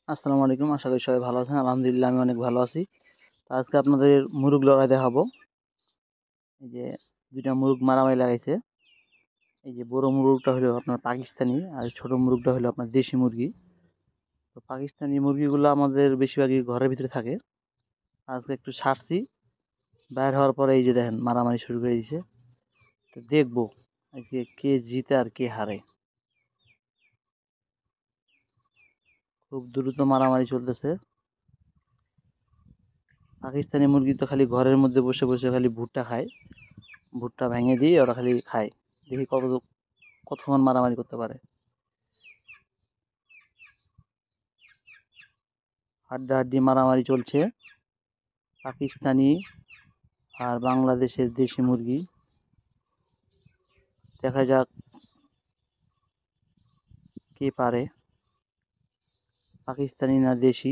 আসসালামু আলাইকুম। আশা করি সবাই ভালো আছেন। আলহামদুলিল্লাহ আমি অনেক ভালো আছি। তো আজকে আপনাদের মুরগ লড়াই দেখাবো। এই যে ২ টা মুরগ মারামারি লাগাইছে। এই যে বড় মুরগটা হলো আপনার পাকিস্তানি আর ছোট মুরগটা হলো আপনার দেশি মুরগি। তো পাকিস্তানি মুরগিগুলো আমাদের বেশিরভাগই ঘরের ভিতরে থাকে। আজকে একটু ছাড়ছি। বাইর হওয়ার পরে এই যে দেখেন মারামারি শুরু করে দিয়েছে। তো দেখবো আজকে কে জিতে আর কে হারে। খুব দ্রুত মারামারি চলতেছে। পাকিস্তানি মুরগি তো খালি ঘরের মধ্যে বসে বসে খালি ভুট্টা খায়। ভুট্টা ভেঙে দিয়ে ওরা খালি খায়। দেখি কতক্ষণ মারামারি করতে পারে। হাড্ডাহাড্ডি মারামারি চলছে পাকিস্তানি আর বাংলাদেশের দেশি মুরগি। দেখা যাক কে পারে, পাকিস্তানি না দেশি।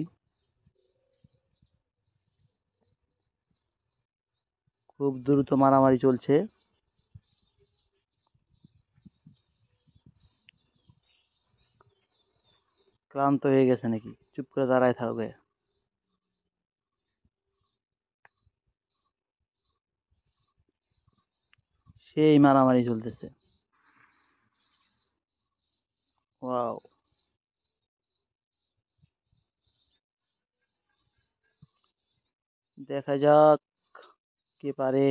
খুব দ্রুত মারামারি চলছে। ক্লান্ত হয়ে গেছে নাকি? চুপ করে দাঁড়ায় থাকবে। সেই মারামারি চলতেছে। ওয়াও! দেখা যাক কে পারে।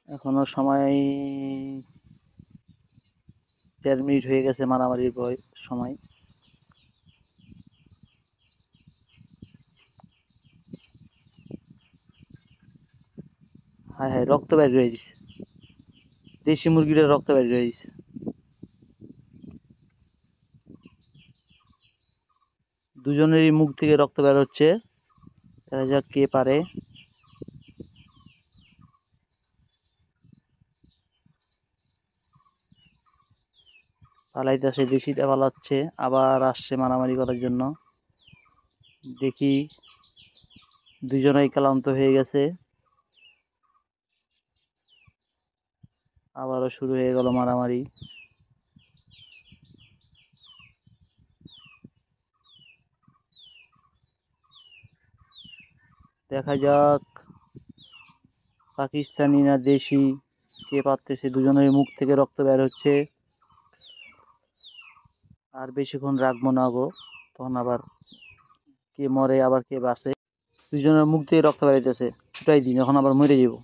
এখনো সময় ১.৫ মিনিট হয়ে গেছে মারামারির সময়। হায় হায়, রক্ত বের হয়ে দিছে। দেশি মুরগিটার রক্ত বের হয়ে দিছে। দুজনেরই মুখ থেকে রক্ত বের হচ্ছে। দেখা যাক কে পারে। পালাইতেছে, দেশিটা পালাচ্ছে, আবার আসছে মারামারি করার জন্য। দেখি, দুজনেই ক্লান্ত হয়ে গেছে। আবারও শুরু হয়ে গেল মারামারি। দেখা যাক পাকিস্তানি না দেশি কে পারতেছে। দুজনের মুখ থেকে রক্ত বের হচ্ছে। আর বেশিক্ষণ রাখবো না গো, তখন আবার কে মরে আবার কে বাঁচে। দুজনের মুখ থেকে রক্ত বেরাইতেছে, ছুটাই দিন, এখন আবার মরে যাবো।